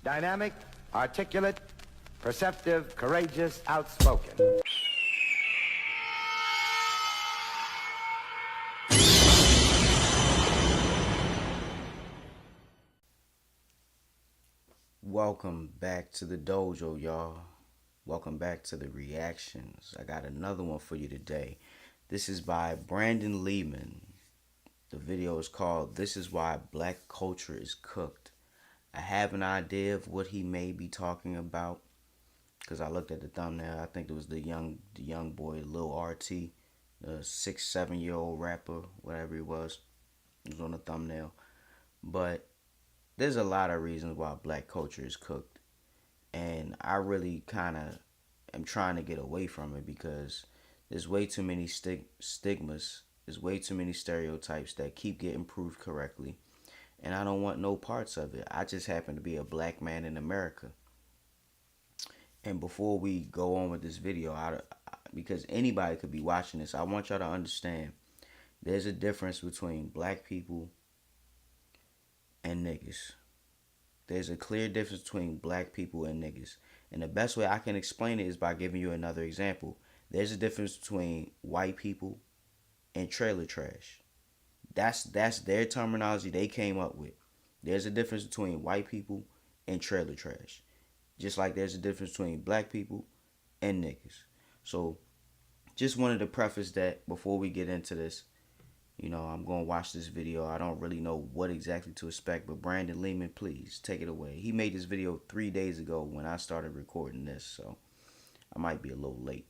Dynamic, articulate, perceptive, courageous, outspoken. Welcome back to the dojo, y'all. Welcome back to the reactions. I got another one for you today. This is by Brandon Lehman. The video is called "This is Why Black Culture is Cooked." I have an idea of what he may be talking about because I looked at the thumbnail. I think it was the young boy, Lil RT, the 6-7-year-old rapper, whatever he was. It was on the thumbnail. But there's a lot of reasons why black culture is cooked. And I really kind of am trying to get away from it because there's way too many stigmas. There's way too many stereotypes that keep getting proved correctly. And I don't want no parts of it. I just happen to be a black man in America. And before we go on with this video, because anybody could be watching this, I want y'all to understand there's a difference between black people and niggas. There's a clear difference between black people and niggas. And the best way I can explain it is by giving you another example. There's a difference between white people and trailer trash. That's their terminology they came up with. There's a difference between white people and trailer trash. Just like there's a difference between black people and niggas. So just wanted to preface that before we get into this. You know, I'm going to watch this video. I don't really know what exactly to expect, but Brandon Lehman, please take it away. He made this video 3 days ago when I started recording this, so I might be a little late.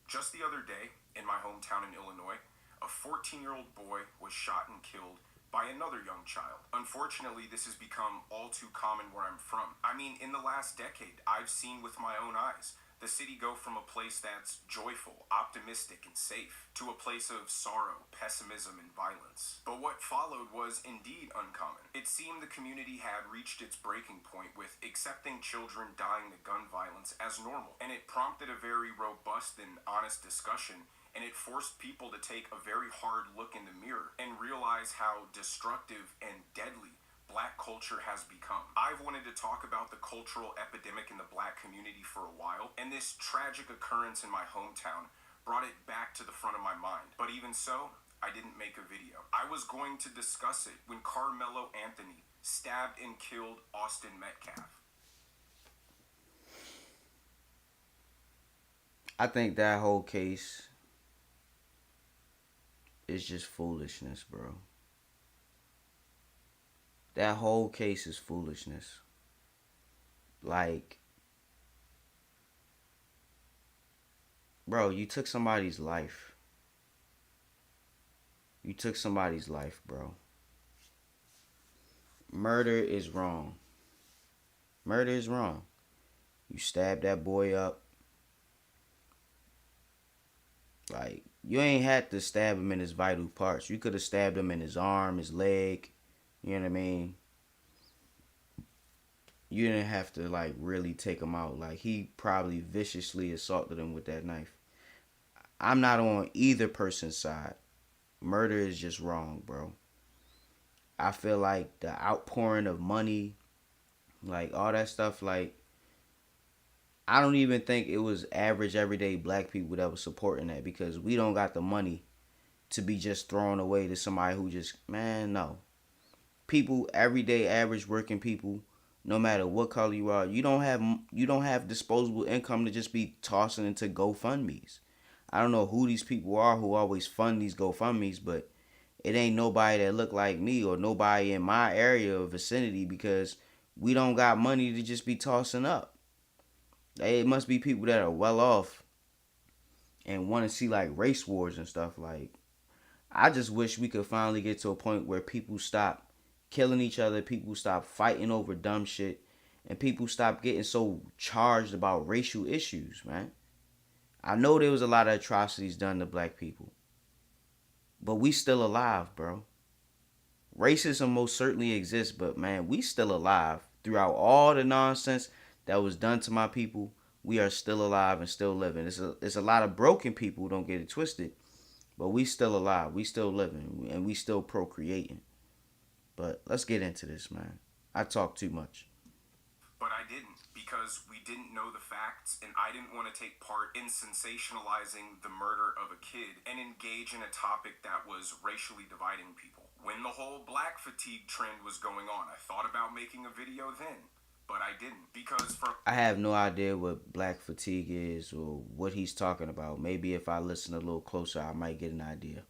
Just the other day, in my hometown in Illinois, a 14-year-old boy was shot and killed by another young child. Unfortunately, this has become all too common where I'm from. I mean, in the last decade, I've seen with my own eyes the city go from a place that's joyful, optimistic, and safe to a place of sorrow, pessimism, and violence. But what followed was indeed uncommon. It seemed the community had reached its breaking point with accepting children dying to gun violence as normal, and it prompted a very robust and honest discussion, and it forced people to take a very hard look in the mirror and realize how destructive and deadly black culture has become. I've wanted to talk about the cultural epidemic in the black community for a while, and this tragic occurrence in my hometown brought it back to the front of my mind. But even so, I didn't make a video. I was going to discuss it when Carmelo Anthony stabbed and killed Austin Metcalf. I think that whole case is just foolishness, bro. That whole case is foolishness. Like, bro, you took somebody's life. You took somebody's life, bro. Murder is wrong. Murder is wrong. You stabbed that boy up. Like, you ain't had to stab him in his vital parts. You could have stabbed him in his arm, his leg. You know what I mean? You didn't have to, like, really take him out. Like, he probably viciously assaulted him with that knife. I'm not on either person's side. Murder is just wrong, bro. I feel like the outpouring of money, like, all that stuff, like, I don't even think it was average, everyday black people that was supporting that because we don't got the money to be just thrown away to somebody who just, man, no. People, everyday average working people, no matter what color you are, you don't have disposable income to just be tossing into GoFundMes. I don't know who these people are who always fund these GoFundMes, but it ain't nobody that look like me or nobody in my area or vicinity because we don't got money to just be tossing up. It must be people that are well off and want to see like race wars and stuff. Like, I just wish we could finally get to a point where people stop killing each other, people stop fighting over dumb shit, and people stop getting so charged about racial issues, man. I know there was a lot of atrocities done to black people, but we still alive, bro. Racism most certainly exists, but man, we still alive. Throughout all the nonsense that was done to my people, we are still alive and still living. It's a lot of broken people, don't get it twisted, but we still alive, we still living, and we still procreating. But let's get into this, man. I talk too much. but I didn't because we didn't know the facts and I didn't want to take part in sensationalizing the murder of a kid and engage in a topic that was racially dividing people. When the whole black fatigue trend was going on, I thought about making a video then, but I didn't because from I have no idea what black fatigue is or what he's talking about. Maybe if I listen a little closer, I might get an idea.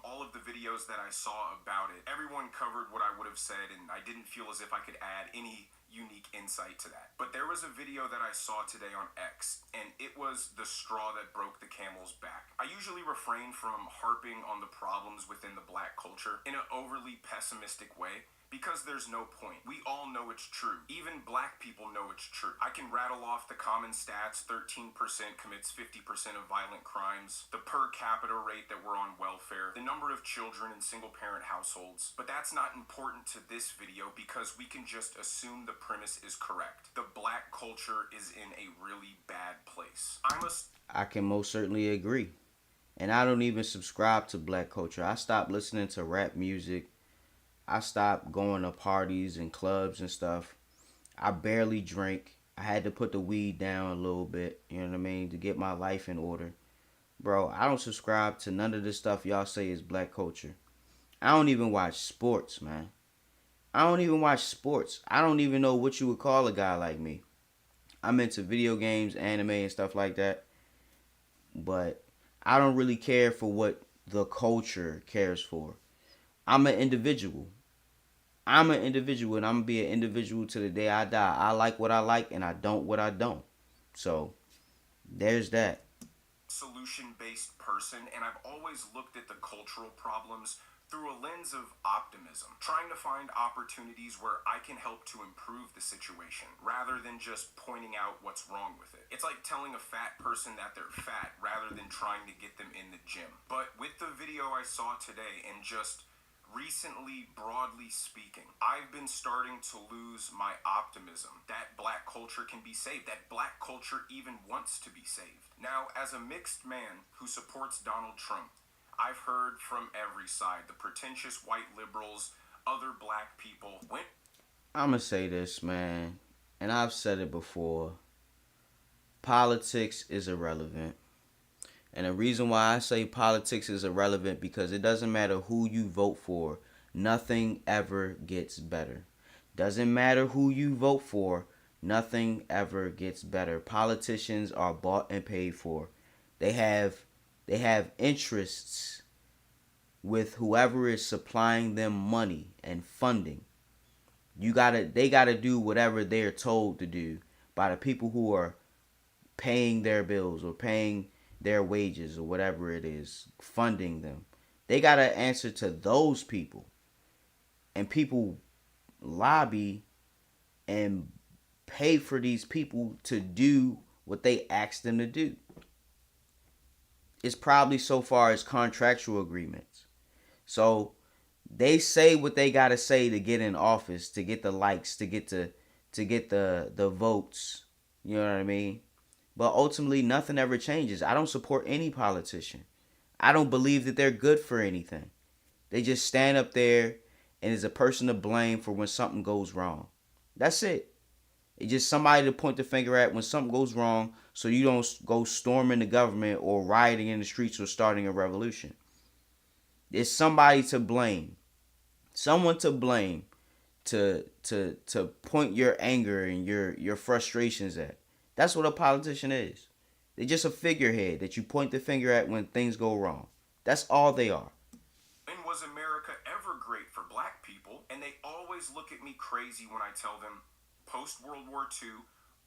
all of the videos that I saw about it, everyone covered what I would have said, and I didn't feel as if I could add any unique insight to that. But there was a video that I saw today on X, and it was the straw that broke the camel's back. I usually refrain from harping on the problems within the black culture in an overly pessimistic way, because there's no point. We all know it's true. Even black people know it's true. I can rattle off the common stats: 13% commits 50% of violent crimes, the per capita rate that we're on welfare, the number of children in single-parent households. But that's not important to this video because we can just assume the premise is correct. The black culture is in a really bad place. I can most certainly agree. And I don't even subscribe to black culture. I stopped listening to rap music. I stopped going to parties and clubs and stuff. I barely drink. I had to put the weed down a little bit, you know what I mean, to get my life in order. Bro, I don't subscribe to none of the stuff y'all say is black culture. I don't even watch sports, man. I don't even watch sports. I don't even know what you would call a guy like me. I'm into video games, anime, and stuff like that. But I don't really care for what the culture cares for. I'm an individual. I'm an individual, and I'm going to be an individual to the day I die. I like what I like, and I don't what I don't. So, there's that. Solution-based person, and I've always looked at the cultural problems through a lens of optimism, trying to find opportunities where I can help to improve the situation, rather than just pointing out what's wrong with it. It's like telling a fat person that they're fat, rather than trying to get them in the gym. But with the video I saw today, and just recently, broadly speaking, I've been starting to lose my optimism that black culture can be saved, that black culture even wants to be saved. Now, as a mixed man who supports Donald Trump, I've heard from every side, the pretentious white liberals, other black people. I'm going to say this, man, and I've said it before. Politics is irrelevant. And the reason why I say politics is irrelevant, because it doesn't matter who you vote for, nothing ever gets better. Doesn't matter who you vote for, nothing ever gets better. Politicians are bought and paid for. They have interests with whoever is supplying them money and funding. They gotta do whatever they're told to do by the people who are paying their bills or paying their wages or whatever it is, funding them. They got to answer to those people. And people lobby and pay for these people to do what they ask them to do. It's probably so far as contractual agreements. So they say what they got to say to get in office, to get the likes, to get the votes. You know what I mean? But ultimately, nothing ever changes. I don't support any politician. I don't believe that they're good for anything. They just stand up there and is a person to blame for when something goes wrong. That's it. It's just somebody to point the finger at when something goes wrong, so you don't go storming the government or rioting in the streets or starting a revolution. There's somebody to blame. Someone to blame to point your anger and your frustrations at. That's what a politician is. They're just a figurehead that you point the finger at when things go wrong. That's all they are. And was America ever great for black people? And they always look at me crazy when I tell them post-World War II,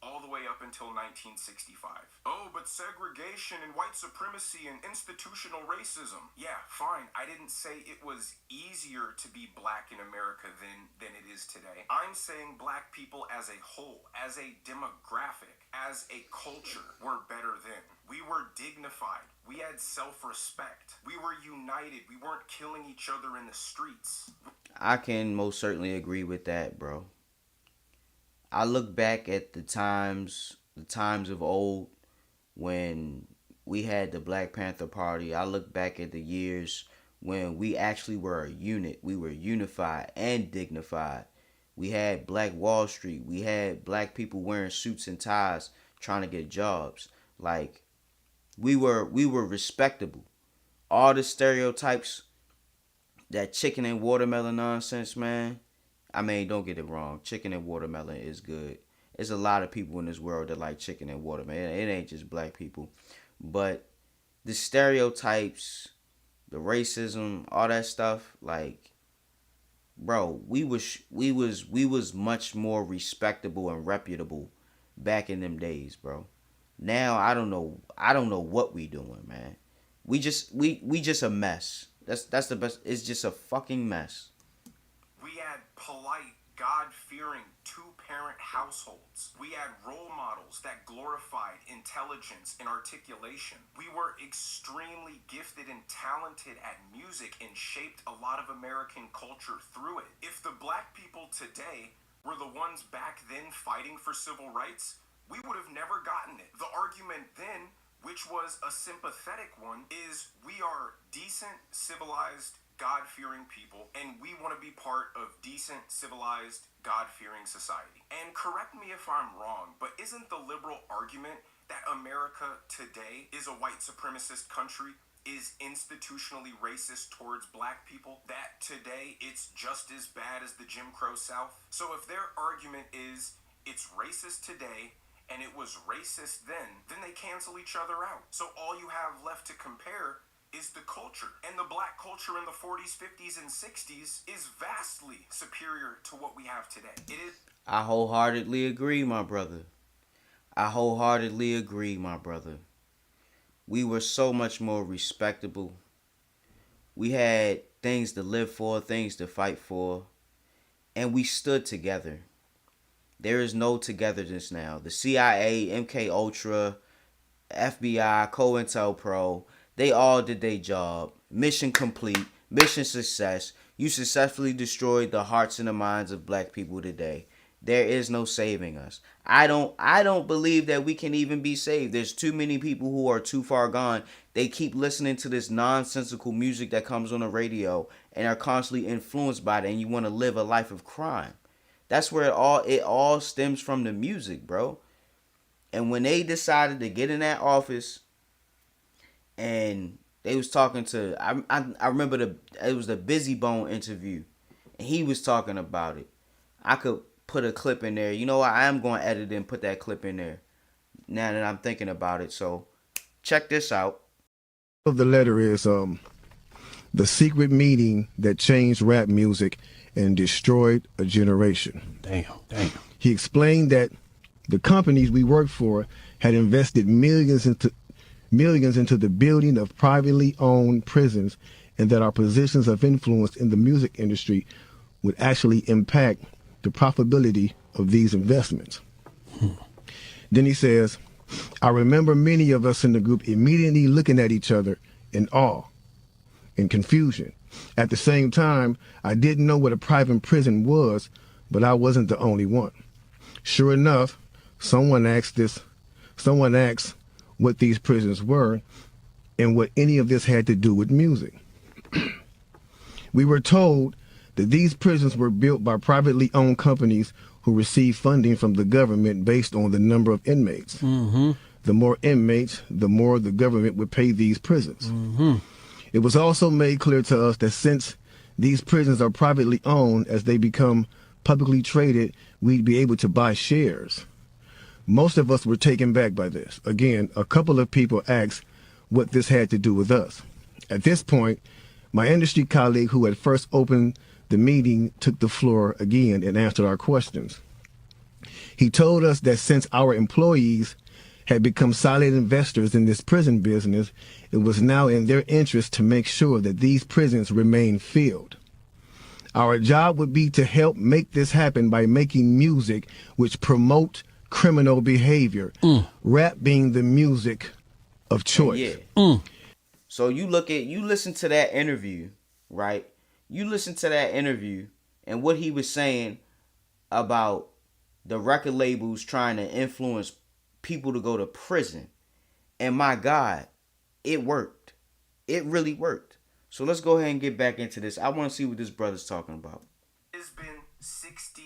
all the way up until 1965. Oh, but segregation and white supremacy and institutional racism. Yeah, fine. I didn't say it was easier to be black in America than it is today. I'm saying black people as a whole, as a demographic, as a culture, were better then. We were dignified. We had self-respect. We were united. We weren't killing each other in the streets. I can most certainly agree with that, bro. I look back at the times of old when we had the Black Panther Party. I look back at the years when we actually were a unit. We were unified and dignified. We had Black Wall Street. We had black people wearing suits and ties trying to get jobs. Like, we were respectable. All the stereotypes, that chicken and watermelon nonsense, man. I mean, don't get it wrong. Chicken and watermelon is good. There's a lot of people in this world that like chicken and watermelon. It ain't just black people. But the stereotypes, the racism, all that stuff, like, bro, we was much more respectable and reputable back in them days, bro. Now I don't know what we doing, man. We just a mess. That's the best. It's just a fucking mess. We had polite, God-fearing, two-parent households. We had role models that glorified intelligence and articulation. We were extremely gifted and talented at music and shaped a lot of American culture through it. If the black people today were the ones back then fighting for civil rights, we would have never gotten it. The argument then, which was a sympathetic one, is we are decent, civilized, God-fearing people, and we want to be part of decent, civilized, God-fearing society. And correct me if I'm wrong, but isn't the liberal argument that America today is a white supremacist country, is institutionally racist towards black people, that today it's just as bad as the Jim Crow South? So if their argument is it's racist today and it was racist then they cancel each other out. So all you have left to compare is the culture. And the black culture in the 40s, 50s, and 60s is vastly superior to what we have today. It is. I wholeheartedly agree, my brother. I wholeheartedly agree, my brother. We were so much more respectable. We had things to live for, things to fight for, and we stood together. There is no togetherness now. The CIA, MK Ultra, FBI, COINTELPRO, they all did their job. Mission complete. Mission success. You successfully destroyed the hearts and the minds of black people today. There is no saving us. I don't believe that we can even be saved. There's too many people who are too far gone. They keep listening to this nonsensical music that comes on the radio and are constantly influenced by it, and you want to live a life of crime. That's where it all stems from, the music, bro. And when they decided to get in that office, and they was talking to, I remember it was the Busy Bone interview, and he was talking about it. I could put a clip in there. You know what? I am going to edit and put that clip in there now that I'm thinking about it. So check this out. Of the letter is the secret meeting that changed rap music and destroyed a generation. Damn. He explained that the companies we worked for had invested millions into the building of privately owned prisons, and that our positions of influence in the music industry would actually impact the profitability of these investments. Then he says, I remember many of us in the group immediately looking at each other in awe and confusion. At the same time, I didn't know what a private prison was, but I wasn't the only one. Sure enough, someone asked what these prisons were and what any of this had to do with music. We were told that these prisons were built by privately owned companies who received funding from the government based on the number of inmates. Mm-hmm. The more inmates, the more the government would pay these prisons. Mm-hmm. It was also made clear to us that since these prisons are privately owned, as they become publicly traded, we'd be able to buy shares. Most of us were taken back by this. Again, a couple of people asked what this had to do with us. At this point, my industry colleague who had first opened the meeting took the floor again and answered our questions. He told us that since our employees had become solid investors in this prison business, it was now in their interest to make sure that these prisons remain filled. Our job would be to help make this happen by making music which promote criminal behavior, rap being the music of choice. Yeah. So you listen to that interview, right? You listen to that interview and what he was saying about the record labels trying to influence people to go to prison. And my God, it worked. It really worked. So let's go ahead and get back into this. I want to see what this brother's talking about. It's been 60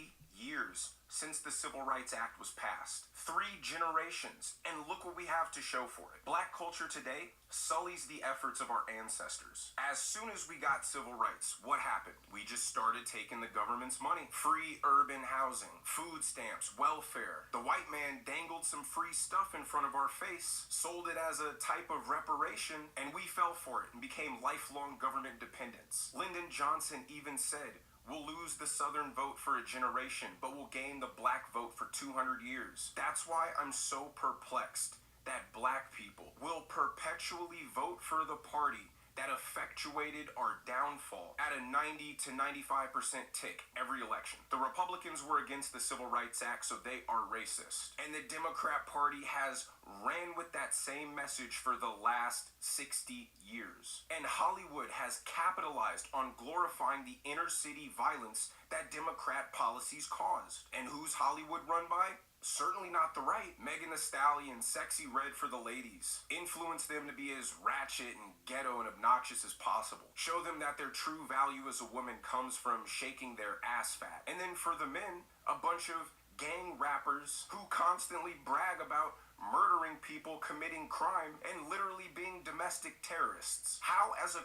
since the Civil Rights Act was passed. 3 generations, and look what we have to show for it. Black culture today sullies the efforts of our ancestors. As soon as we got civil rights, what happened? We just started taking the government's money. Free urban housing, food stamps, welfare. The white man dangled some free stuff in front of our face, sold it as a type of reparation, and we fell for it and became lifelong government dependents. Lyndon Johnson even said, "We'll lose the Southern vote for a generation, but we'll gain the black vote for 200 years. That's why I'm so perplexed that black people will perpetually vote for the party that effectuated our downfall at a 90 to 95% tick every election. The Republicans were against the Civil Rights Act, so they are racist. And the Democrat Party has ran with that same message for the last 60 years. And Hollywood has capitalized on glorifying the inner city violence that Democrat policies caused. And who's Hollywood run by? Certainly not the right. Megan Thee Stallion, Sexy Red for the ladies. Influence them to be as ratchet and ghetto and obnoxious as possible. Show them that their true value as a woman comes from shaking their ass fat. And then for the men, a bunch of gang rappers who constantly brag about murdering people, committing crime, and literally being domestic terrorists. How as a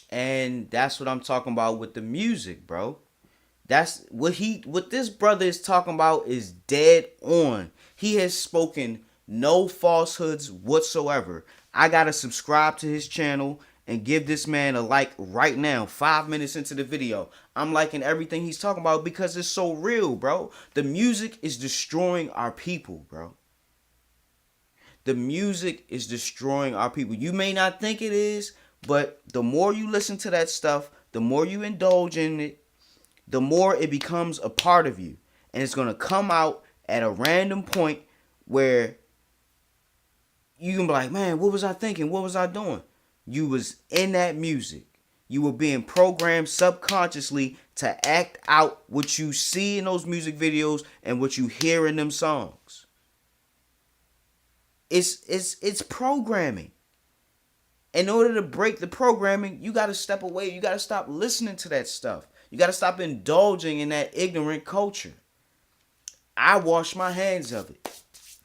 And that's what I'm talking about with the music, bro. That's what this brother is talking about is dead on. He has spoken no falsehoods whatsoever. I gotta subscribe to his channel and give this man a like right now. 5 minutes into the video, I'm liking everything he's talking about because it's so real, bro. The music is destroying our people, bro. The music is destroying our people. You may not think it is, but the more you listen to that stuff, the more you indulge in it, the more it becomes a part of you. And it's going to come out at a random point where you can be like, man, what was I thinking? What was I doing? You was in that music. You were being programmed subconsciously to act out what you see in those music videos and what you hear in them songs. It's programming. In order to break the programming, you got to step away. You got to stop listening to that stuff. You got to stop indulging in that ignorant culture. I wash my hands of it.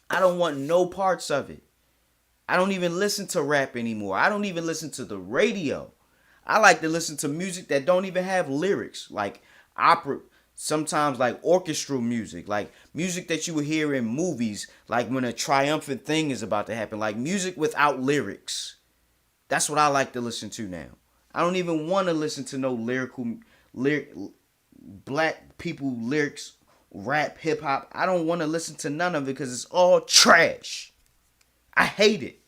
I don't want no parts of it. I don't even listen to rap anymore. I don't even listen to the radio. I like to listen to music that don't even have lyrics, like opera, sometimes like orchestral music, like music that you would hear in movies, like when a triumphant thing is about to happen, like music without lyrics. That's what I like to listen to now. I don't even want to listen to no black people lyrics, rap, hip hop. I don't want to listen to none of it because it's all trash. I hate it.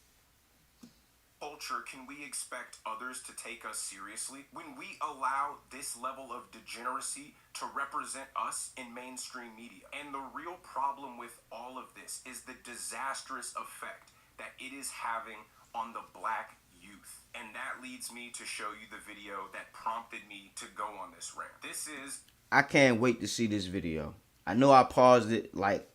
Culture, can we expect others to take us seriously when we allow this level of degeneracy to represent us in mainstream media? And the real problem with all of this is the disastrous effect that it is having on the black youth. And that leads me to show you the video that prompted me to go on this rant. I can't wait to see this video. I know I paused it like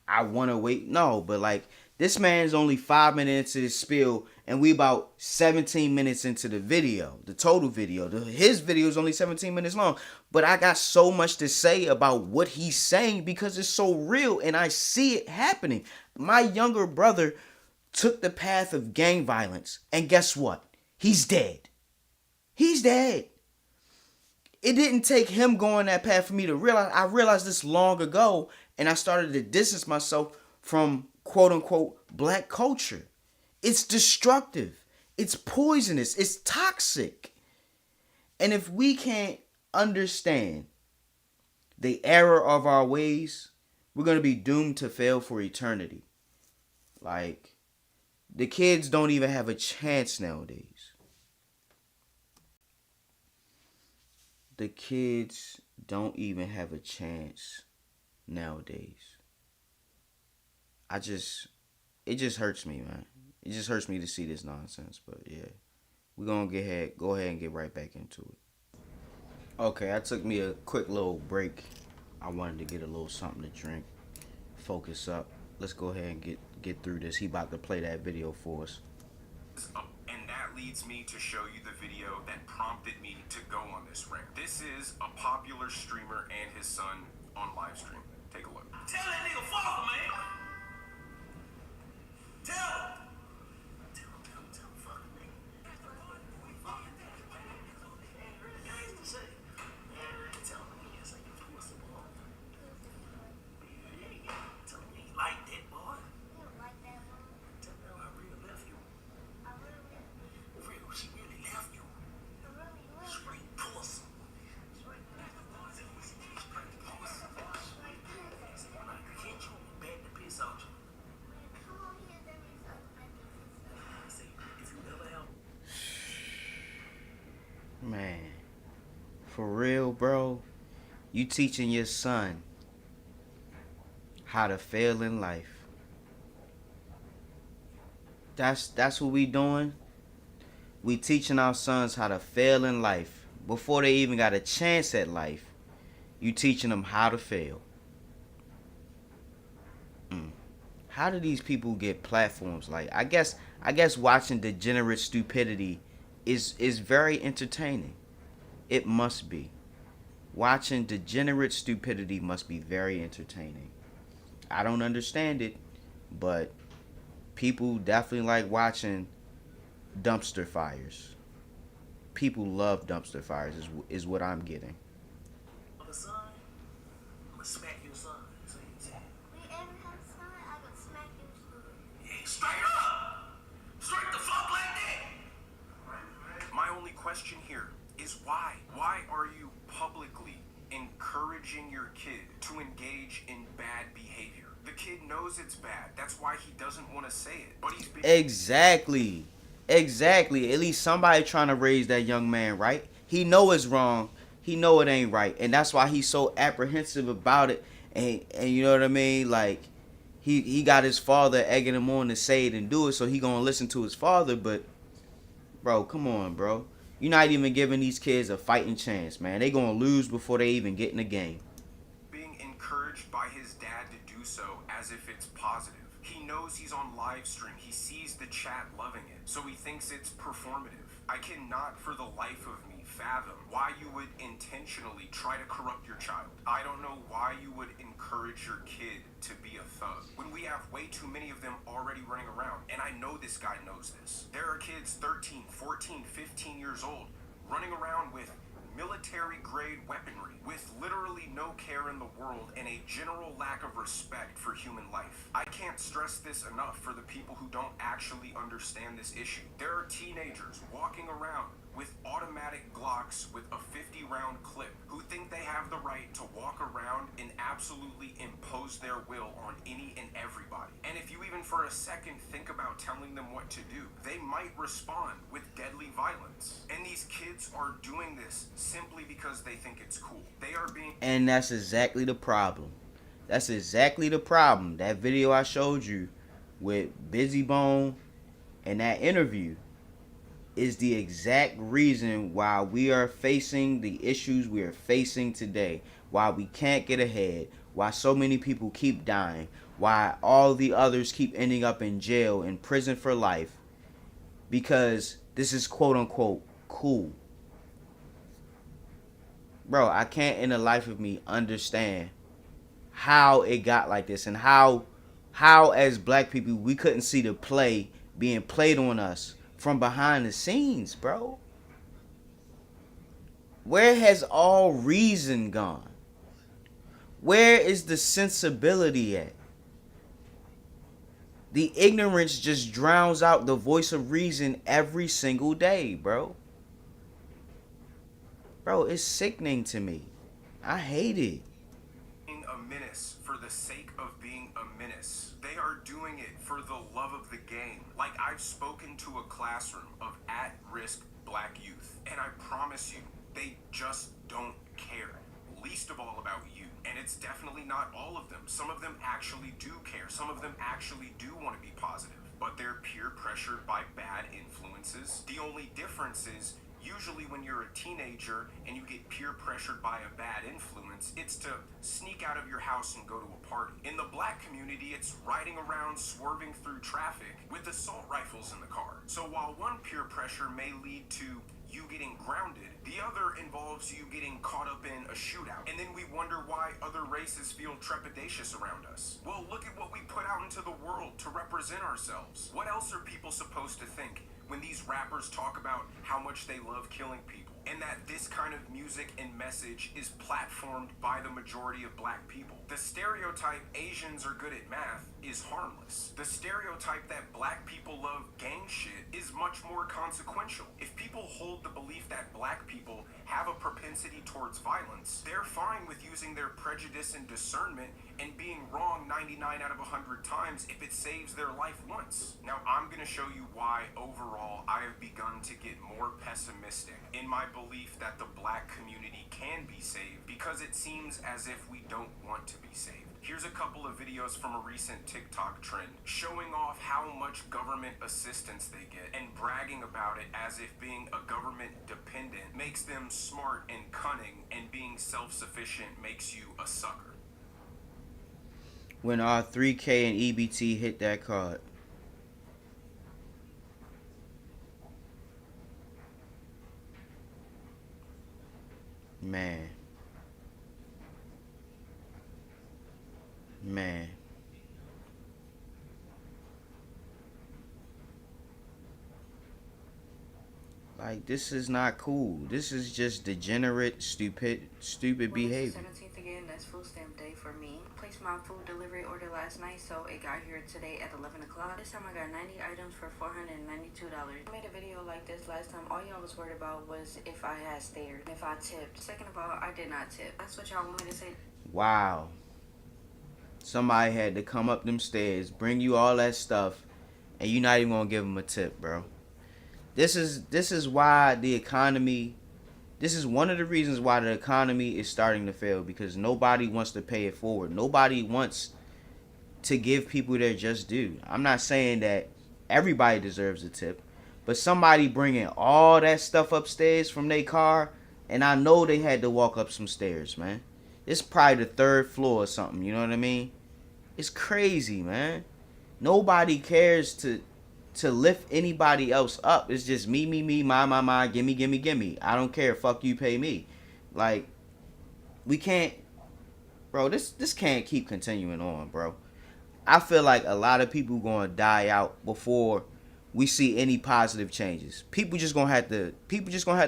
I want to wait. No, but like this man's only 5 minutes into his spiel and we about 17 minutes into the video, the total video. His video is only 17 minutes long. But I got so much to say about what he's saying because it's so real and I see it happening. My younger brother took the path of gang violence and guess what? He's dead. He's dead. It didn't take him going that path for me to realize. I realized this long ago and I started to distance myself from quote unquote black culture. It's destructive. It's poisonous. It's toxic. And if we can't understand the error of our ways, we're going to be doomed to fail for eternity. Like, the kids don't even have a chance nowadays. The kids don't even have a chance nowadays. It just hurts me, man. It just hurts me to see this nonsense, but yeah. We're going to go ahead and get right back into it. Okay, I took me a quick little break. I wanted to get a little something to drink. Focus up. Let's go ahead and get through this. He about to play that video for us. And that leads me to show you the video that prompted me to go on this rant. This is a popular streamer and his son on live stream. Tell that nigga fuck him, man. Tell him. Tell him, fuck him, nigga. I used to say, tell him he is like a pussy boy. Tell him he like that boy. Tell him I really left you. She really left you. Straight pussy. Straight pussy. When I catch you, bad to piss out you. Say, if you ever have Man, for real, bro, you teaching your son how to fail in life. That's what we doing. We teaching our sons how to fail in life. Before they even got a chance at life, you teaching them how to fail. How do these people get platforms? Like, I guess watching degenerate stupidity is very entertaining. It must be. Watching degenerate stupidity must be very entertaining. I don't understand it, but people definitely like watching dumpster fires. People love dumpster fires is what I'm getting. a son, I'm gonna smack your son. Yeah, straight up! Straight the fuck like that! My only question here is why? Why are you publicly encouraging your kid to engage in bad behavior? The kid knows it's bad. That's why he doesn't want to say it. But he's being Exactly. At least somebody trying to raise that young man, right? He know it's wrong. He know it ain't right. And that's why he's so apprehensive about it. And you know what I mean? Like, he got his father egging him on to say it and do it, so he gonna listen to his father. But, bro, come on, bro. You're not even giving these kids a fighting chance, man. They gonna lose before they even get in the game. being encouraged by his dad to do so as if it's positive. He knows he's on live stream. He sees the chat loving it, so he thinks it's performative. I cannot for the life of me fathom why you would intentionally try to corrupt your child. I don't know why you would encourage your kid to be a thug when we have way too many of them already running around. And I know this guy knows this. There are kids 13, 14, 15 years old running around with military grade weaponry with literally no care in the world and a general lack of respect for human life. I can't stress this enough for the people who don't actually understand this issue. There are teenagers walking around with automatic Glocks with a 50-round clip who think they have the right to walk around and absolutely impose their will on any and everybody. And if you even for a second think about telling them what to do, they might respond with deadly violence. And these kids are doing this simply because they think it's cool. They are being... And that's exactly the problem. That's exactly the problem. That video I showed you with Busy Bone and that interview is the exact reason why we are facing the issues we are facing today. Why we can't get ahead. Why so many people keep dying. Why all the others keep ending up in jail, in prison for life. Because this is quote unquote cool. Bro, I can't in the life of me understand how it got like this, and how as black people we couldn't see the play being played on us from behind the scenes, bro. Where has all reason gone? Where is the sensibility at? The ignorance just drowns out the voice of reason every single day, bro. Bro, it's sickening to me. I hate it. being a menace for the sake of being a menace. They are doing it for the love of the game. Like, I've spoken to a classroom of at-risk black youth, and I promise you, they just don't care. Least of all about you. And it's definitely not all of them. Some of them actually do care. Some of them actually do want to be positive. But they're peer pressured by bad influences. The only difference is, usually when you're a teenager and you get peer pressured by a bad influence, it's to sneak out of your house and go to a party. In the black community, it's riding around swerving through traffic with assault rifles in the car. So while one peer pressure may lead to you getting grounded. The other involves you getting caught up in a shootout. And then we wonder why other races feel trepidatious around us. Well, look at what we put out into the world to represent ourselves. What else are people supposed to think when these rappers talk about how much they love killing people? And that this kind of music and message is platformed by the majority of black people. The stereotype Asians are good at math is harmless. The stereotype that black people love gang shit is much more consequential. If people hold the belief that black people have a propensity towards violence, they're fine with using their prejudice and discernment and being wrong 99 out of 100 times if it saves their life once. Now, I'm going to show you why overall I have begun to get more pessimistic in my belief that the black community can be saved, because it seems as if we don't want to be saved. Here's a couple of videos from a recent TikTok trend showing off how much government assistance they get and bragging about it as if being a government dependent makes them smart and cunning, and being self-sufficient makes you a sucker. When our 3K and EBT hit that card. Man. Like, this is not cool. This is just degenerate, stupid behavior. 17th again, that's food stamp day for me. Placed my food delivery order last night, so it got here today at 11 o'clock. This time I got 90 items for $492. I made a video like this last time. All y'all was worried about was if I had stairs, if I tipped. Second of all, I did not tip. That's what y'all want me to say. Wow. Somebody had to come up them stairs, bring you all that stuff, and you're not even gonna give them a tip, bro. This is why the economy, this is one of the reasons why the economy is starting to fail, because nobody wants to pay it forward. Nobody wants to give people their just due. I'm not saying that everybody deserves a tip, but somebody bringing all that stuff upstairs from their car, and I know they had to walk up some stairs, man. It's probably the 3rd floor or something, you know what I mean? It's crazy, man. Nobody cares to lift anybody else up. It's just me, my, gimme. I don't care. Fuck you, pay me. Like, we can't, bro, this can't keep continuing on, bro. I feel like a lot of people gonna die out before we see any positive changes. People just gonna have to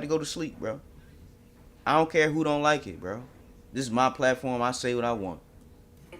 go to sleep, bro. I don't care who don't like it, bro. This is my platform. I say what I want.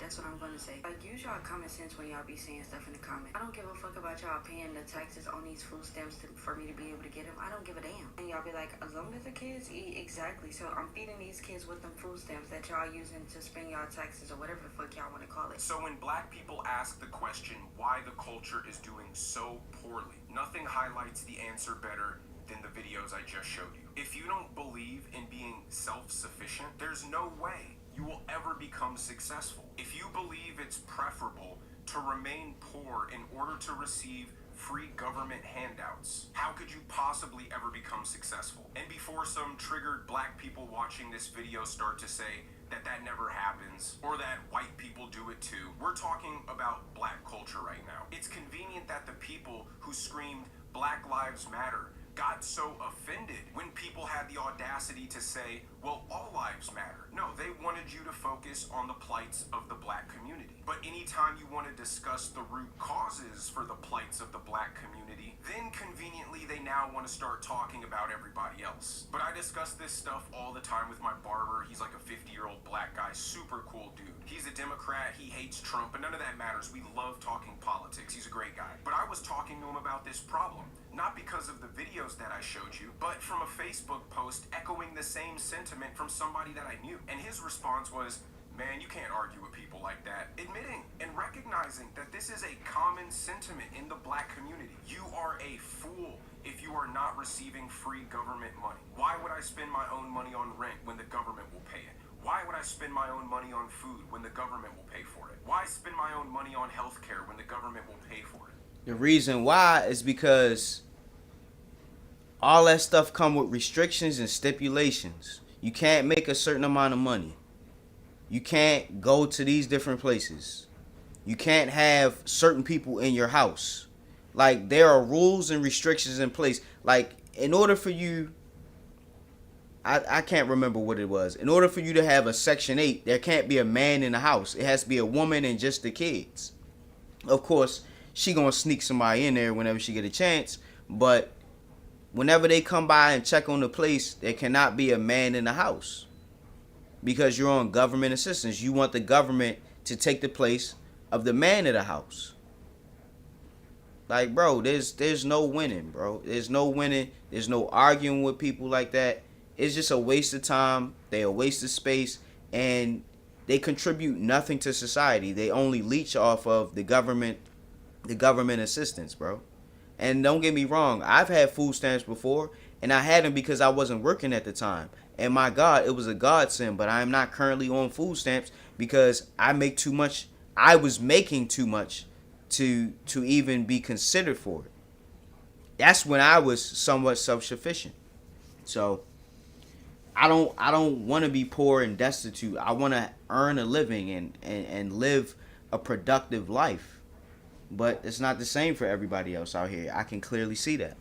That's what I'm gonna say. Like, use y'all common sense when y'all be saying stuff in the comments. I don't give a fuck about y'all paying the taxes on these food stamps for me to be able to get them. I don't give a damn. And y'all be like, as long as the kids eat, exactly. So I'm feeding these kids with them food stamps that y'all using to spend y'all taxes or whatever the fuck y'all want to call it. So when black people ask the question why the culture is doing so poorly, nothing highlights the answer better than the videos I just showed you. If you don't believe in being self-sufficient, there's no way you will ever become successful. If you believe it's preferable to remain poor in order to receive free government handouts, how could you possibly ever become successful? And before some triggered black people watching this video start to say that that never happens, or that white people do it too, we're talking about black culture right now. It's convenient that the people who screamed Black Lives Matter got so offended when people had the audacity to say, well, all lives matter. No, they wanted you to focus on the plights of the black community. But anytime you want to discuss the root causes for the plights of the black community, then conveniently they now want to start talking about everybody else. But I discuss this stuff all the time with my barber. He's like a 50-year-old black guy, super cool dude. He's a Democrat, he hates Trump, but none of that matters. We love talking politics. He's a great guy. But I was talking to him about this problem, not because of the videos that I showed you, but from a Facebook post echoing the same sentiment from somebody that I knew. And his response was, man, you can't argue with people like that. Admitting and recognizing that this is a common sentiment in the black community. You are a fool if you are not receiving free government money. Why would I spend my own money on rent when the government will pay it? Why would I spend my own money on food when the government will pay for it? Why spend my own money on healthcare when the government will pay for it? The reason why is because all that stuff come with restrictions and stipulations. You can't make a certain amount of money. You can't go to these different places. You can't have certain people in your house. Like, there are rules and restrictions in place. Like, in order for you I can't remember what it was. In order for you to have a Section 8, there can't be a man in the house. It has to be a woman and just the kids. Of course, she gonna sneak somebody in there whenever she get a chance, but whenever they come by and check on the place, there cannot be a man in the house because you're on government assistance. You want the government to take the place of the man of the house. Like, bro, there's no winning, bro. There's no winning. There's no arguing with people like that. It's just a waste of time. They a waste of space, and they contribute nothing to society. They only leech off of the government assistance, bro. And don't get me wrong, I've had food stamps before, and I had them because I wasn't working at the time. And my God, it was a godsend, but I am not currently on food stamps because I make too much. I was making too much to even be considered for it. That's when I was somewhat self-sufficient. So I don't want to be poor and destitute. I want to earn a living and live a productive life. But it's not the same for everybody else out here. I can clearly see that.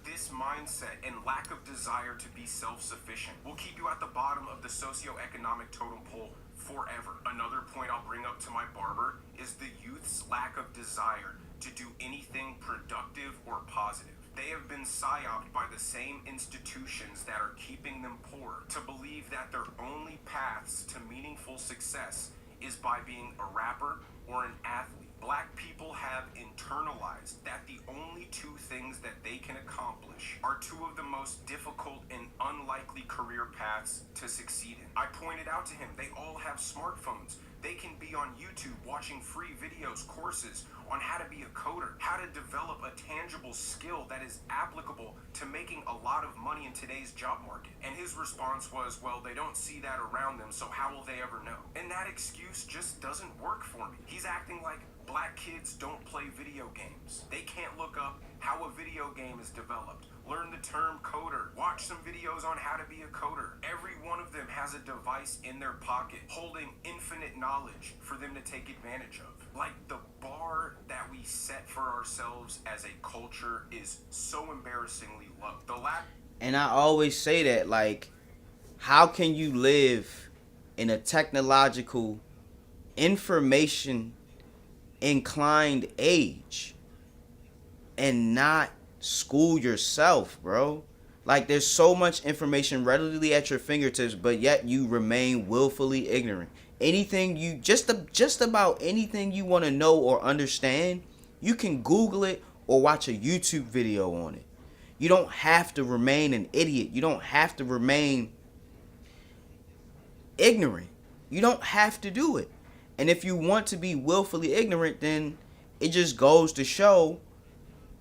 This mindset and lack of desire to be self-sufficient will keep you at the bottom of the socioeconomic totem pole forever. Another point I'll bring up to my barber is the youth's lack of desire to do anything productive or positive. They have been psyoped by the same institutions that are keeping them poor to believe that their only paths to meaningful success is by being a rapper or an athlete. Black people have internalized that the only two things that they can accomplish are two of the most difficult and unlikely career paths to succeed in. I pointed out to him, they all have smartphones. They can be on YouTube watching free videos, courses on how to be a coder, how to develop a tangible skill that is applicable to making a lot of money in today's job market. And his response was, well, they don't see that around them, so how will they ever know? And that excuse just doesn't work for me. He's acting like black kids don't play video games. They can't look up how a video game is developed, learn the term coder, watch some videos on how to be a coder. Every one of them has a device in their pocket holding infinite knowledge for them to take advantage of. Like, the bar that we set for ourselves as a culture is so embarrassingly low. And I always say that, like, how can you live in a technological, information inclined age and not school yourself, bro? Like, there's so much information readily at your fingertips, but yet you remain willfully ignorant. Anything you just about anything you want to know or understand, you can Google it or watch a YouTube video on it. You don't have to remain an idiot. You don't have to remain ignorant. You don't have to do it. And if you want to be willfully ignorant, then it just goes to show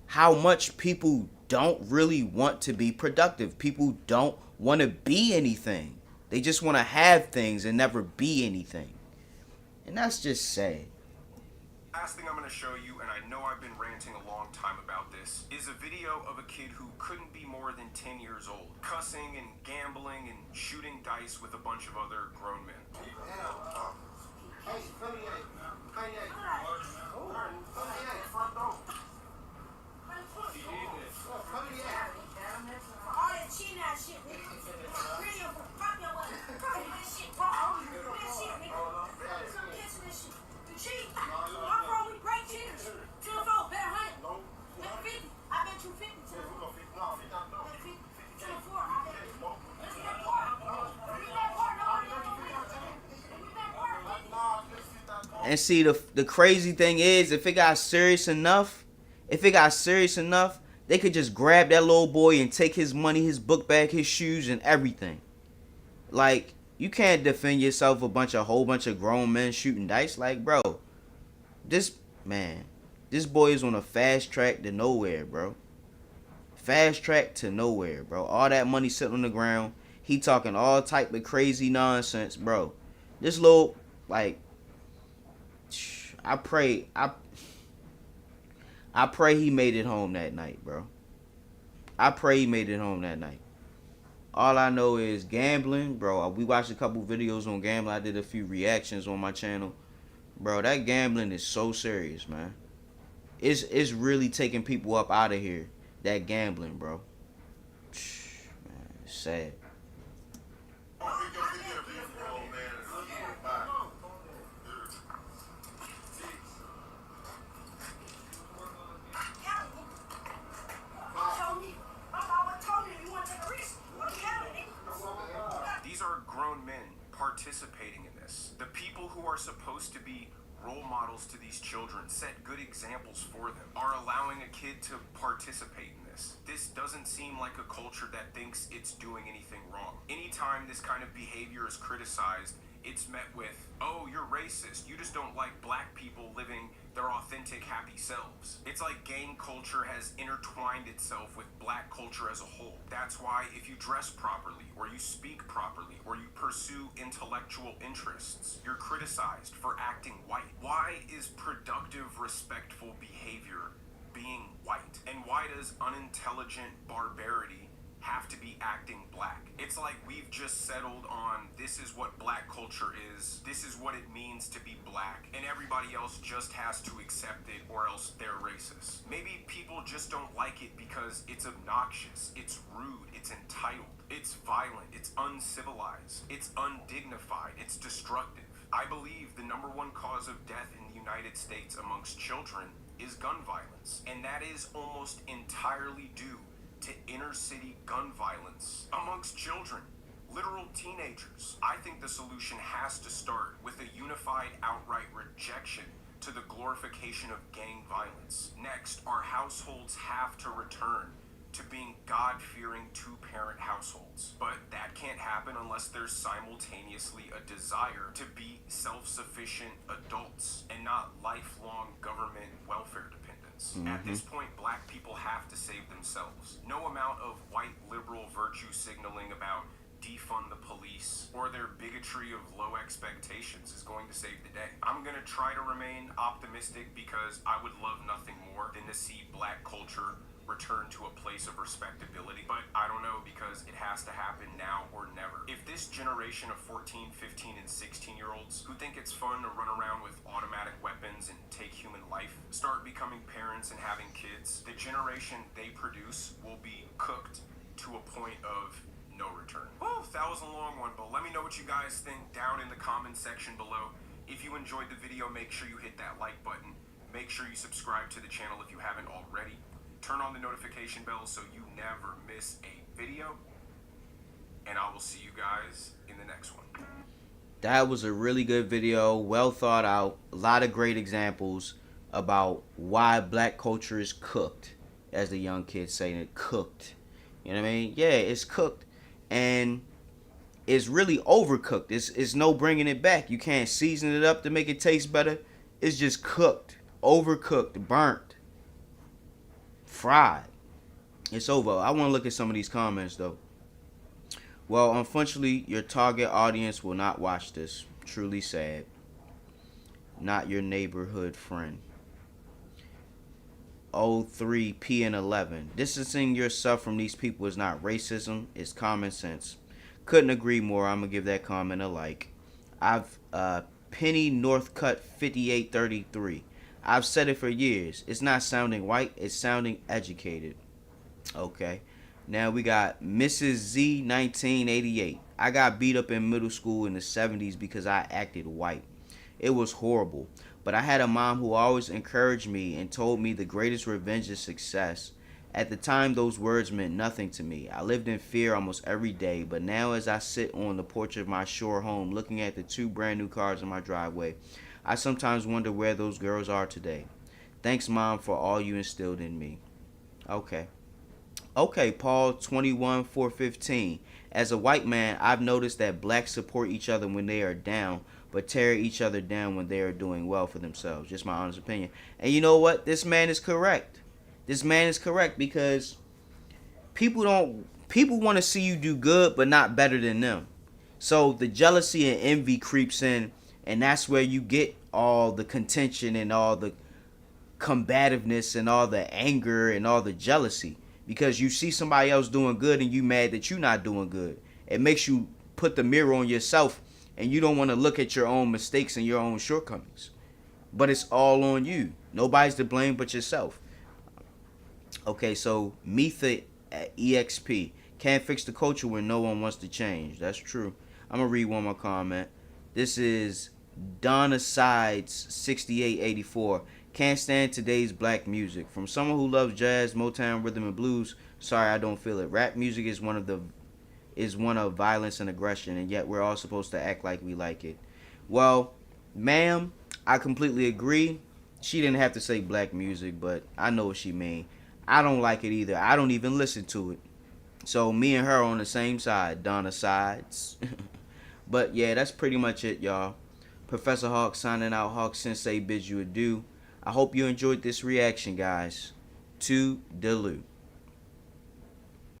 how much people don't really want to be productive. People don't want to be anything. They just want to have things and never be anything. And that's just sad. Last thing I'm going to show you, and I know I've been ranting a long time about this, is a video of a kid who couldn't be more than 10 years old, cussing and gambling and shooting dice with a bunch of other grown men. And see, the crazy thing is, if it got serious enough, they could just grab that little boy and take his money, his book bag, his shoes, and everything. Like, you can't defend yourself with a whole bunch of grown men shooting dice. Like, bro, this boy is on a fast track to nowhere, bro. Fast track to nowhere, bro. All that money sitting on the ground. He talking all type of crazy nonsense, bro. This little, like, I pray he made it home that night, bro. I pray he made it home that night. All I know is gambling, bro. We watched a couple videos on gambling. I did a few reactions on my channel. Bro, that gambling is so serious, man. It's really taking people up out of here. That gambling, bro. Man, it's sad. are supposed to be role models to these children, set good examples for them, are allowing a kid to participate in this. This doesn't seem like a culture that thinks it's doing anything wrong. Anytime this kind of behavior is criticized, it's met with, oh, you're racist. You just don't like black people living their authentic, happy selves. It's like gang culture has intertwined itself with black culture as a whole. That's why if you dress properly, or you speak properly, or you pursue intellectual interests, you're criticized for acting white. Why is productive, respectful behavior being white? And why does unintelligent barbarity have to be acting black? It's like we've just settled on this is what black culture is, this is what it means to be black, and everybody else just has to accept it or else they're racist. Maybe people just don't like it because it's obnoxious, it's rude, it's entitled, it's violent, it's uncivilized, it's undignified, it's destructive. I believe the #1 cause of death in the United States amongst children is gun violence, and that is almost entirely due to inner city gun violence amongst children, literal teenagers. I think the solution has to start with a unified outright rejection to the glorification of gang violence. Next, our households have to return to being God-fearing two-parent households. But that can't happen unless there's simultaneously a desire to be self-sufficient adults and not lifelong government welfare dependents. At this point, black people have to save themselves. No amount of white liberal virtue signaling about defund the police or their bigotry of low expectations is going to save the day. I'm going to try to remain optimistic because I would love nothing more than to see black culture return to a place of respectability, but I don't know, because it has to happen now or never. If this generation of 14, 15, and 16-year-olds who think it's fun to run around with automatic weapons and take human life start becoming parents and having kids, the generation they produce will be cooked to a point of no return. Oh, that was a long one, but let me know what you guys think down in the comment section below. If you enjoyed the video, make sure you hit that like button. Make sure you subscribe to the channel if you haven't already. Turn on the notification bell so you never miss a video. And I will see you guys in the next one. That was a really good video, well thought out, a lot of great examples about why black culture is cooked, as the young kids say it, cooked. You know what I mean? Yeah, it's cooked, and it's really overcooked. It's no bringing it back. You can't season it up to make it taste better. It's just cooked, overcooked, burnt, fried. It's over. I want to look at some of these comments though. Well, unfortunately, your target audience will not watch this. Truly sad. Not your neighborhood friend. 03P and 11. Distancing yourself from these people is not racism, it's common sense. Couldn't agree more. I'm gonna give that comment a like. I've Penny Northcutt 5833. I've said it for years. It's not sounding white, it's sounding educated. Okay. Now we got Mrs. Z 1988. I got beat up in middle school in the 70s because I acted white. It was horrible. But I had a mom who always encouraged me and told me the greatest revenge is success. At the time, those words meant nothing to me. I lived in fear almost every day, but now as I sit on the porch of my shore home looking at the 2 brand new cars in my driveway, I sometimes wonder where those girls are today. Thanks, Mom, for all you instilled in me. Okay. Okay, Paul 21:415. As a white man, I've noticed that blacks support each other when they are down, but tear each other down when they are doing well for themselves. Just my honest opinion. And you know what? This man is correct. This man is correct because people want to see you do good, but not better than them. So the jealousy and envy creeps in, and that's where you get all the contention and all the combativeness and all the anger and all the jealousy. Because you see somebody else doing good and you mad that you're not doing good. It makes you put the mirror on yourself and you don't want to look at your own mistakes and your own shortcomings. But it's all on you. Nobody's to blame but yourself. Okay, so Metha EXP. Can't fix the culture when no one wants to change. That's true. I'm going to read one more comment. This is Donna Sides 6884. Can't stand today's black music. From someone who loves jazz, Motown, rhythm and blues, sorry I don't feel it. Rap music is one of violence and aggression, and yet we're all supposed to act like we like it. Well, Ma'am, I completely agree. She didn't have to say black music, but I know what she mean. I don't like it either. I don't even listen to it. So me and her on the same side, Donna sides. But yeah, that's pretty much it, y'all. Professor Hawk signing out. Hawk Sensei bids you adieu. I hope you enjoyed this reaction, guys. To Delu.